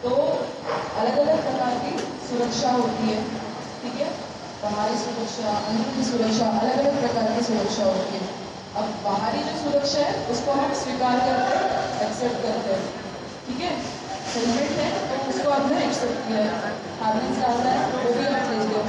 तो अलग अलग प्रकार की सुरक्षा होती है, ठीक है। बाहरी सुरक्षा, अंदरूनी सुरक्षा, अलग अलग प्रकार की सुरक्षा होती है। अब बाहरी जो सुरक्षा है उसको हम स्वीकार करते हैं, एक्सेप्ट करते हैं, ठीक है। हेलमेट है तो उसको आपने एक्सेप्ट किया है, हार्नेस डालना है वो भी आप लेते हो,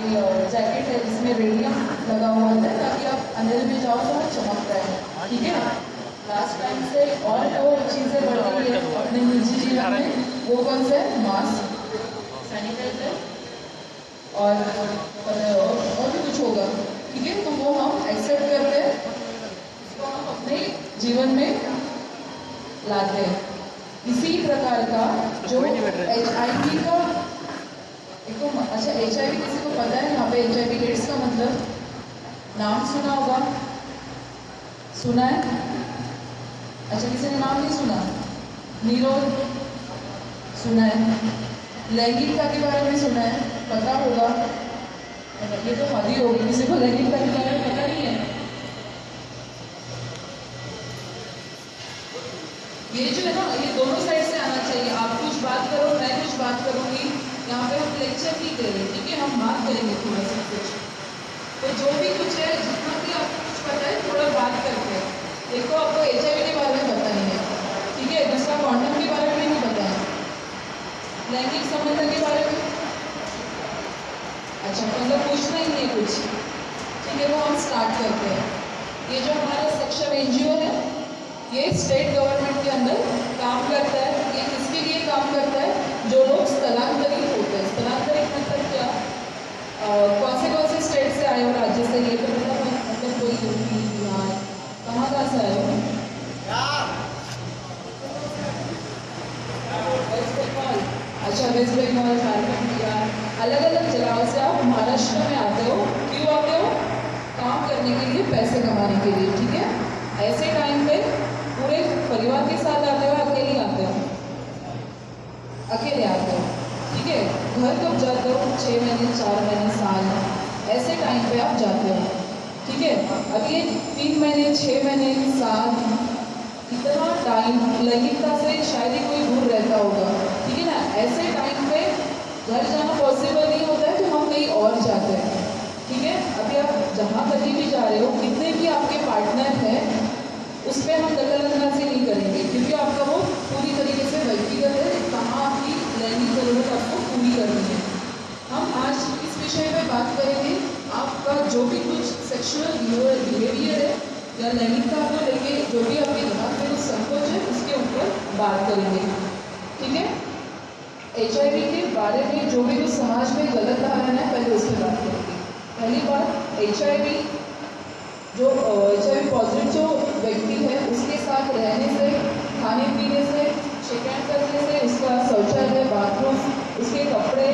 ये जैकेट है जिसमें रेडियम लगा हुआ है ताकि आप अंदर में जाओ तो चमकता है, ठीक है। लास्ट टाइम से और दो चीज़ें बढ़ गई है अपने निजी जीवन में, वो कौन से है? मास्क, सैनिटाइजर और भी कुछ होगा, ठीक है। तो वो हम एक्सेप्ट करते हैं, इसको हम अपने जीवन में लाते हैं। इसी प्रकार का जो HIV का अच्छा, HIV किसी को पता है यहाँ पे HIV एड्स का मतलब? नाम सुना होगा, सुना है? अच्छा, किसी ने नाम नहीं सुना? निरोध सुना है? लैंगिकता के बारे में सुना है, पता होगा? ये तो हद ही होगी, किसी को लैंगिकता के बारे में पता नहीं है। ये जो है ना, ये दोनों साइड से आना चाहिए। आप कुछ बात करो, मैं कुछ बात करूंगी, यहाँ पे हम लेक्चर नहीं दे रहे, ठीक है, हम बात करेंगे थोड़ा सा कुछ। तो जो भी कुछ है, जितना भी आपको कुछ पता है, थोड़ा बात करके देखो। आपको HIV के बारे में पता नहीं है, ठीक है, दूसरा कॉन्डम के बारे में नहीं पता है, लैंगिक संबंध के बारे में अच्छा मतलब पूछना ही नहीं है कुछ, ठीक है। वो हम स्टार्ट करते हैं। ये जो हमारा सक्षम NGO है, ये स्टेट गवर्नमेंट के अंदर काम करता है। ये किसके लिए काम करता है? जो लोग स्थलांतरित होते हैं। स्थलांतरित मतलब क्या? कौन से स्टेट से आए हो, राज्य से? ये तो मतलब कोई यूपी, बिहार, कहाँ से आए हो? वेस्ट बंगाल, अच्छा, वेस्ट बंगाल, झारखंड, बिहार, अलग अलग जगहों से आप महाराष्ट्र में आते हो। क्यों आते हो? काम करने के लिए, पैसे कमाने के लिए, ठीक है। ऐसे टाइम पे पूरे परिवार के साथ आते हो, अकेले आते हो? अकेले आते हो, ठीक है। घर कब जाते हो? 6 महीने, 4 महीने, साल, ऐसे टाइम पे आप जाते हो, ठीक है। अब ये 3 महीने, 6 महीने, साल, इतना टाइम लैंगिकता से शायद ही कोई दूर रहता होगा, ठीक है ना। ऐसे टाइम पे घर जाना पॉसिबल नहीं होता है, तो हम कहीं और जाते हैं, ठीक है। अभी आप जहाँ कहीं भी जा रहे हो, कितने भी आपके पार्टनर हैं, उस पर हम दखलअंदाजी नहीं करेंगे, क्योंकि आपका वो पूरी तरीके से व्यक्तिगत है, कहाँ आपकी लैंगिक जरूरत आपको पूरी करनी है। हम आज इस विषय में बात करेंगे, आपका जो भी कुछ सेक्सुअल बिहेवियर है या लैंगिकता को लेके जो भी आपके दिमाग में कुछ संकोच है, उसके ऊपर बात करेंगे, ठीक है। HIV के बारे में जो भी कुछ समाज में गलत धारणा है, पहले उस पर बात करेंगे। पहली बात, HIV जो HIV पॉजिटिव जो व्यक्ति है, उसके साथ रहने से, खाने पीने से, शिकायत करने से, उसका शौचालय, बाथरूम, उसके कपड़े,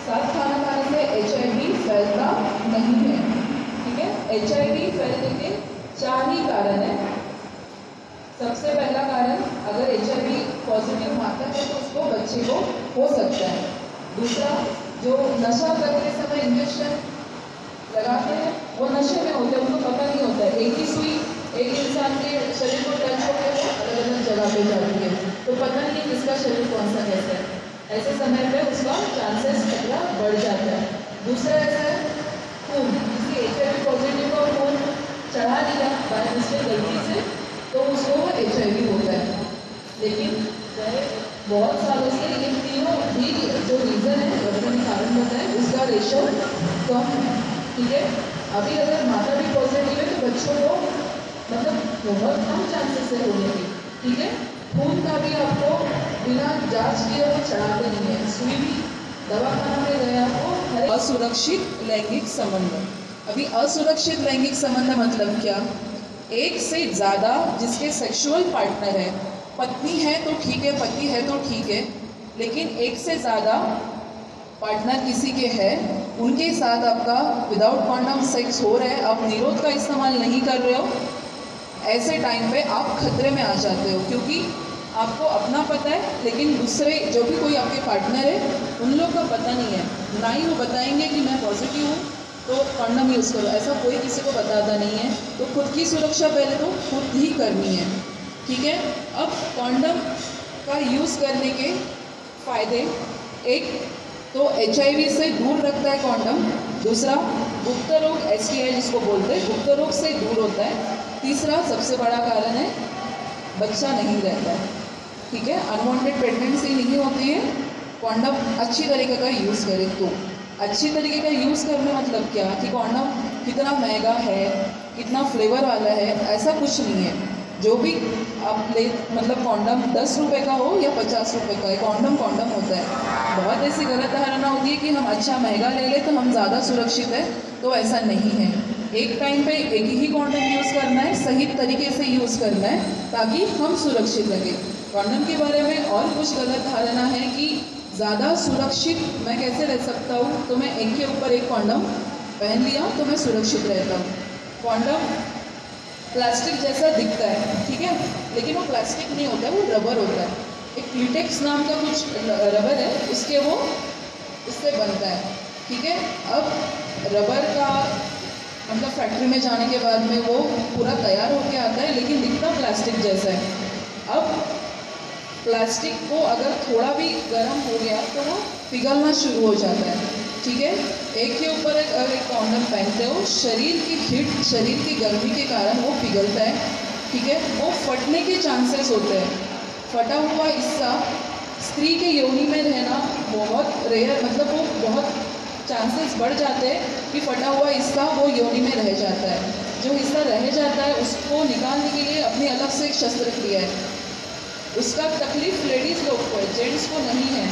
साथ खाना खाने से HIV फैलता नहीं है, ठीक है। HIV फैलने के 4 ही कारण है। सबसे पहला कारण, अगर HIV पॉजिटिव माता है तो उसको बच्चे को हो सकता है। दूसरा, जो नशा करते समय इंजेक्शन लगाते हैं, वो नशे में होते हैं, उनको पता नहीं होता है। एक ही सुई एक इंसान के शरीर को टच होकर वो अलग अलग जगह पे जाती है, तो पता नहीं किसका शरीर कौन सा कैसा है। ऐसे समय पे उसका चांसेस खतरा बढ़ जाता है। दूसरा ऐसा है, खून, किसी HIV पॉजिटिव को खून चढ़ा दिया बाय मिस्टेक गलती से, तो उसको वो HIV होता है। लेकिन बहुत सालों से ये तीनों भी जो रीज़न है, डॉक्टर ने कारण बताया, उसका रेशो कम है, ठीक है। अभी अगर माता भी पॉजिटिव है तो बच्चों को मतलब बहुत कम चांसेस है होने की, ठीक है। खून का भी आपको बिना जांच किए वो चढ़ाते नहीं है, सुई भी दवाखाना में गया हो। असुरक्षित लैंगिक संबंध, अभी असुरक्षित लैंगिक संबंध मतलब क्या? एक से ज़्यादा जिसके सेक्सुअल पार्टनर है, पत्नी है तो ठीक है, पति है तो ठीक है, लेकिन एक से ज़्यादा पार्टनर किसी के है, उनके साथ आपका विदाउट कॉन्डम सेक्स हो रहा है, आप निरोध का इस्तेमाल नहीं कर रहे हो, ऐसे टाइम पे आप खतरे में आ जाते हो, क्योंकि आपको अपना पता है, लेकिन दूसरे जो भी कोई आपके पार्टनर है, उन लोग का पता नहीं है, ना ही वो बताएंगे कि मैं पॉजिटिव हूँ तो कॉन्डम यूज़ करो, ऐसा कोई किसी को बताता नहीं है। तो खुद की सुरक्षा पहले तो खुद ही करनी है, ठीक है। अब कॉन्डम का यूज़ करने के फायदे, एक तो HIV से दूर रखता है कॉन्डम, दूसरा गुप्त रोग STI जिसको बोलते हैं गुप्त रोग से दूर होता है, तीसरा सबसे बड़ा कारण है बच्चा नहीं रहता है, ठीक है, अनवांटेड प्रेगनेंसी नहीं होती है कॉन्डम अच्छी तरीके का यूज़ करें तो। अच्छी तरीके का यूज़ करने मतलब क्या कि कॉन्डम कितना महंगा है, कितना फ्लेवर वाला है, ऐसा कुछ नहीं है। जो भी आप ले मतलब कॉन्डम 10 रुपये का हो या 50 रुपये का है, कॉन्डम कॉन्डम होता है। बहुत ऐसी गलत धारणा होती है कि हम अच्छा महंगा ले लें तो हम ज़्यादा सुरक्षित है, तो ऐसा नहीं है। एक टाइम पे एक ही कॉन्डम यूज़ करना है, सही तरीके से यूज़ करना है ताकि हम सुरक्षित रहें। कॉन्डम के बारे में और कुछ गलत धारणा है कि ज़्यादा सुरक्षित मैं कैसे रह सकता हूँ, तो मैं एक के ऊपर एक कॉन्डम पहन लिया तो मैं सुरक्षित रहता हूँ। कॉन्डम प्लास्टिक जैसा दिखता है, ठीक है, लेकिन वो प्लास्टिक नहीं होता है, वो रबर होता है। एक क्लिटेक्स नाम का कुछ रबर है, उससे बनता है, ठीक है। अब रबर का मतलब फैक्ट्री में जाने के बाद में वो पूरा तैयार होके आता है, लेकिन दिखता प्लास्टिक जैसा है। अब प्लास्टिक को अगर थोड़ा भी गर्म हो गया तो वो पिघलना शुरू हो जाता है, ठीक है। एक के ऊपर अगर एक कॉन्डम पहनते हो, शरीर की हीट, शरीर की गर्मी के कारण वो पिघलता है, ठीक है, वो फटने के चांसेस होते हैं। फटा हुआ हिस्सा स्त्री के योनि में रहना बहुत रेयर, मतलब वो बहुत चांसेस बढ़ जाते हैं कि फटा हुआ हिस्सा वो योनि में रह जाता है। जो हिस्सा रह जाता है उसको निकालने के लिए अपनी अलग से एक शस्त्रक्रिया है, उसका तकलीफ लेडीज़ लोग को है, जेंट्स को नहीं है,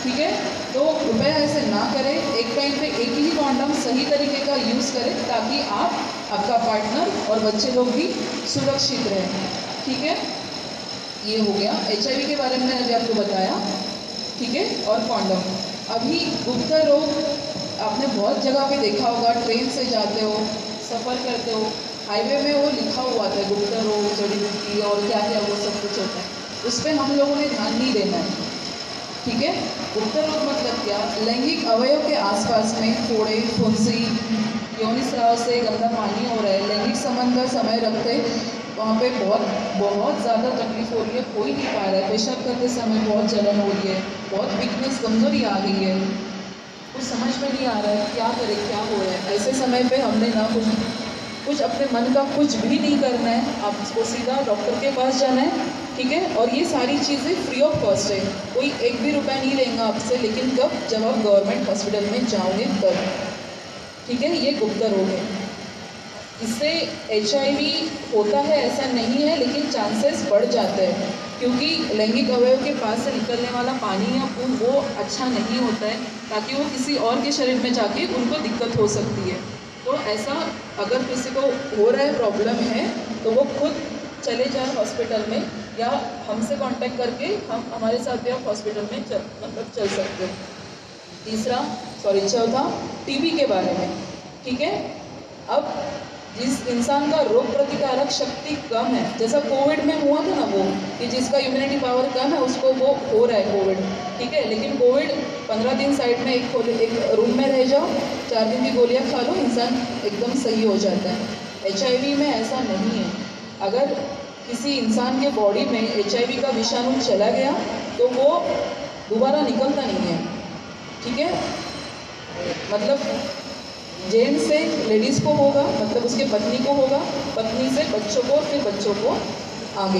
ठीक है। तो कृपया ऐसे ना करें, एक टाइम पे एक ही कॉन्डम सही तरीके का यूज़ करें ताकि आप, आपका पार्टनर और बच्चे लोग भी सुरक्षित रहें, ठीक है। ये हो गया HIV के बारे में मैंने अभी आपको बताया, ठीक है। और कॉन्डम, अभी गुप्त रोग आपने बहुत जगह पे देखा होगा, ट्रेन से जाते हो, सफ़र करते हो, हाईवे में वो लिखा हुआ था गुप्त रोग, जड़ी बूटी और क्या क्या वो सब कुछ होता है, उस पर हम लोगों ने ध्यान नहीं देना है, ठीक है। गुप्त रोग मतलब क्या, लैंगिक अवयव के आसपास में फोड़े, फुंसी, योनि स्राव से गंदा पानी हो रहा है, लैंगिक संबंध का समय रखते वहाँ पे बहुत ज़्यादा तकलीफ हो रही है, हो ही नहीं पा रहा है, पेशाब करते समय बहुत जलन हो रही है, बहुत वीकनेस, कमजोरी आ गई है, कुछ समझ में नहीं आ रहा है क्या करे, क्या हो रहा है। ऐसे समय पे हमने ना कुछ अपने मन का कुछ भी नहीं करना है, आपको सीधा डॉक्टर के पास जाना है, ठीक है। और ये सारी चीज़ें फ्री ऑफ कॉस्ट है, कोई एक भी रुपया नहीं लेंगे आपसे, लेकिन कब, जब आप गवर्नमेंट हॉस्पिटल में जाओगे तब, ठीक है। ये गुप्त रोग है, इससे HIV होता है ऐसा नहीं है, लेकिन चांसेस बढ़ जाते हैं क्योंकि लैंगिक अवयव के पास से निकलने वाला पानी या खून वो अच्छा नहीं होता है, ताकि वो किसी और के शरीर में जाके उनको दिक्कत हो सकती है। तो ऐसा अगर किसी को हो रहा है, प्रॉब्लम है, तो वो खुद चले जाए हॉस्पिटल में, या हमसे कांटेक्ट करके हमारे साथ भी आप हॉस्पिटल में चल सकते हो। चौथा TB के बारे में, ठीक है। अब जिस इंसान का रोग प्रतिकारक शक्ति कम है, जैसा कोविड में हुआ था ना वो, कि जिसका इम्यूनिटी पावर कम है उसको वो हो रहा है कोविड, ठीक है। लेकिन कोविड 15 दिन साइड में एक रूम में रह जाओ, 4 दिन की गोलियां खा लो, इंसान एकदम सही हो जाता है। HIV में ऐसा नहीं है, अगर किसी इंसान के बॉडी में HIV का विषाणु चला गया तो वो दोबारा निकलता नहीं है, ठीक है। मतलब जेंट्स से लेडीज़ को होगा, मतलब उसके पत्नी को होगा, पत्नी से बच्चों को, फिर बच्चों को आगे,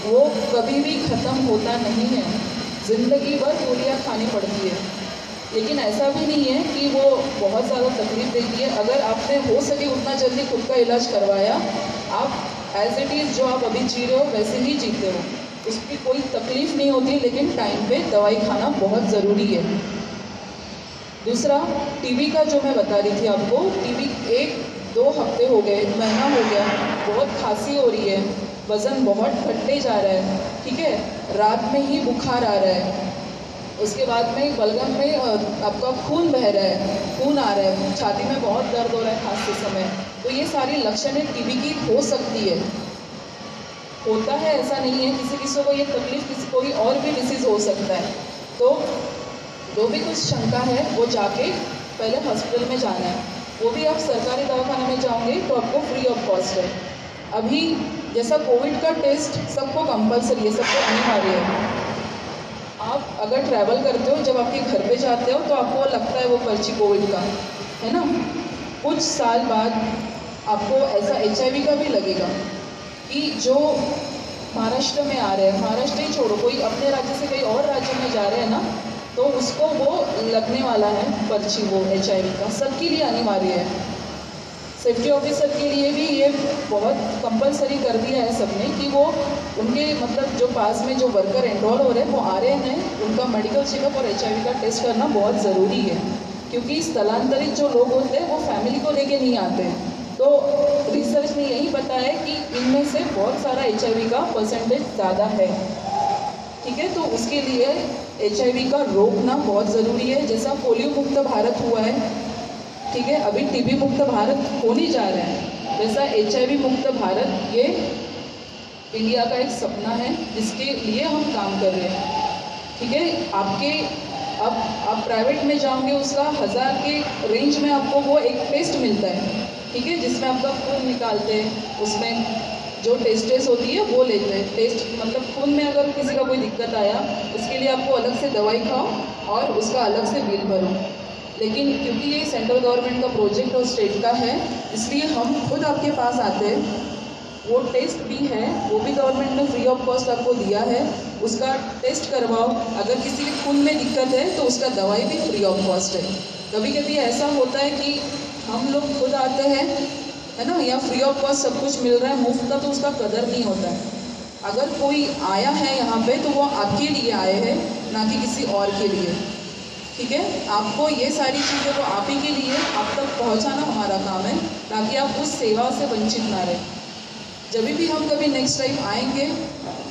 वो कभी भी ख़त्म होता नहीं है, ज़िंदगी भर गोलियाँ खानी पड़ती है। लेकिन ऐसा भी नहीं है कि वो बहुत ज़्यादा तकलीफ देती है। अगर आपने हो सके उतना जल्दी खुद का इलाज करवाया, आप एज इट इज़ जो आप अभी जी रहे हो वैसे ही जीते हो, उसकी कोई तकलीफ़ नहीं होती, लेकिन टाइम पे दवाई खाना बहुत ज़रूरी है। दूसरा TB का जो मैं बता रही थी आपको, TB 1-2 हफ्ते हो गए, महीना हो गया, बहुत खांसी हो रही है, वज़न बहुत घटते जा रहा है, ठीक है, रात में ही बुखार आ रहा है, उसके बाद में बलगम में आपका खून बह रहा है, खून आ रहा है, छाती में बहुत दर्द हो रहा है खांसते समय, तो ये सारी लक्षण TB की हो सकती है। होता है ऐसा नहीं है, किसी को ये तकलीफ, किसी कोई और भी डिसीज़ हो सकता है। तो जो भी कुछ शंका है वो जाके पहले हॉस्पिटल में जाना है, वो भी आप सरकारी दवाखाने में जाओगे तो आपको फ्री ऑफ कॉस्ट है। अभी जैसा कोविड का टेस्ट सबको कंपलसरी है, सबको अनिवार्य है, आप अगर ट्रैवल करते हो, जब आपके घर पे जाते हो तो आपको लगता है वो पर्ची कोविड का है ना, कुछ साल बाद आपको ऐसा HIV का भी लगेगा कि जो महाराष्ट्र में आ रहे हैं, महाराष्ट्र ही छोड़ो, कोई अपने राज्य से कहीं और राज्य में जा रहे हैं ना, तो उसको वो लगने वाला है पर्ची, वो HIV का सबके लिए अनिवार्य है। सेफ्टी ऑफिसर के लिए भी ये बहुत कंपलसरी कर दिया है सबने कि वो उनके मतलब जो पास में जो वर्कर एनरोल हो रहे हैं वो आ रहे हैं, उनका मेडिकल चेकअप और HIV का टेस्ट करना बहुत ज़रूरी है, क्योंकि स्थलांतरित जो लोग होते हैं वो फैमिली को लेके नहीं आते हैं। तो रिसर्च ने यही बताया है कि इनमें से बहुत सारा HIV का परसेंटेज ज़्यादा है, ठीक है। तो उसके लिए HIV का रोकना बहुत ज़रूरी है। जैसा पोलियो मुक्त भारत हुआ है, ठीक है, अभी TB मुक्त भारत होने जा रहा है, वैसा HIV मुक्त भारत ये इंडिया का एक सपना है जिसके लिए हम काम कर रहे हैं, ठीक है। अब आप प्राइवेट में जाओगे, उसका 1000 के रेंज में आपको वो एक टेस्ट मिलता है, ठीक है, जिसमें आपका खून निकालते हैं, उसमें जो टेस्ट होती है वो लेते हैं। टेस्ट मतलब खून में अगर किसी का कोई दिक्कत आया, उसके लिए आपको अलग से दवाई खाओ और उसका अलग से बिल भरो। लेकिन क्योंकि ये सेंट्रल गवर्नमेंट का प्रोजेक्ट और स्टेट का है, इसलिए हम खुद आपके पास आते हैं। वो टेस्ट भी है, वो भी गवर्नमेंट ने फ्री ऑफ कॉस्ट आपको दिया है, उसका टेस्ट करवाओ। अगर किसी के खून में दिक्कत है तो उसका दवाई भी फ्री ऑफ कॉस्ट है। कभी कभी ऐसा होता है कि हम लोग खुद आते हैं, है ना, या फ्री ऑफ कॉस्ट सब कुछ मिल रहा है मुफ्त का, तो उसका कदर नहीं होता है। अगर कोई आया है यहाँ पे तो वो आपके लिए आए हैं, ना कि किसी और के लिए, ठीक है। आपको ये सारी चीज़ें वो आप ही के लिए आप तक पहुँचाना हमारा काम है, ताकि आप उस सेवा से वंचित ना रहें। जब भी हम कभी नेक्स्ट टाइम आएंगे,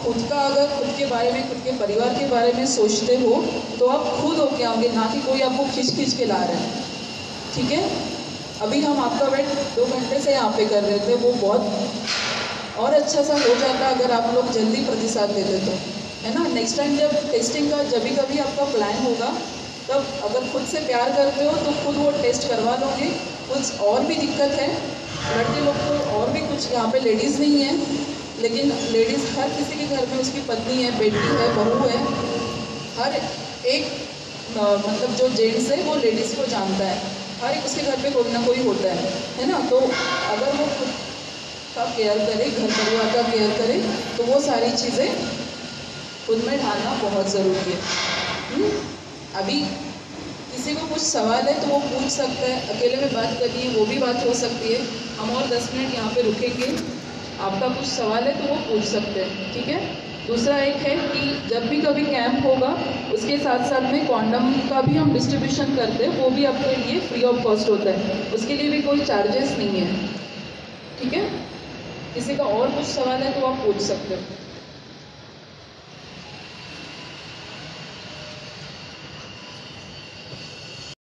खुद का अगर खुद के बारे में, खुद के परिवार के बारे में सोचते हो तो आप खुद होके आओगे, ना कि कोई आपको खींच खींच के ला रहा है, ठीक है। अभी हम आपका वेट 2 घंटे से यहाँ पे कर रहे थे, वो बहुत और अच्छा सा हो जाता अगर आप लोग जल्दी प्रतिसाद देते तो, है ना। नेक्स्ट टाइम जब टेस्टिंग का जब भी कभी आपका प्लान होगा, तब अगर खुद से प्यार करते हो तो खुद वो टेस्ट करवा लोगे। कुछ और भी दिक्कत है, लड़के लोग तो और भी कुछ, यहाँ पे लेडीज़ नहीं है, लेकिन लेडीज़ हर किसी के घर में उसकी पत्नी है, बेटी है, बहू है, हर एक मतलब जो जेंट्स है वो लेडीज़ को जानता है, हर एक उसके घर पे कोई ना कोई होता है ना। तो अगर वो खुद का केयर करे, घर परिवार का केयर करे, तो वो सारी चीज़ें खुद में ढालना बहुत ज़रूरी है। अभी किसी को कुछ सवाल है तो वो पूछ सकता है, अकेले में बात करनी है वो भी बात हो सकती है। हम और 10 मिनट यहाँ पे रुकेंगे, आपका कुछ सवाल है तो वो पूछ सकते हैं, ठीक है। दूसरा एक है कि जब भी कभी कैंप होगा, उसके साथ साथ में कॉन्डम का भी हम डिस्ट्रीब्यूशन करते हैं, वो भी आपके लिए फ्री ऑफ कॉस्ट होता है, उसके लिए भी कोई चार्जेस नहीं है, ठीक है। किसी का और कुछ सवाल है तो आप पूछ सकते हो।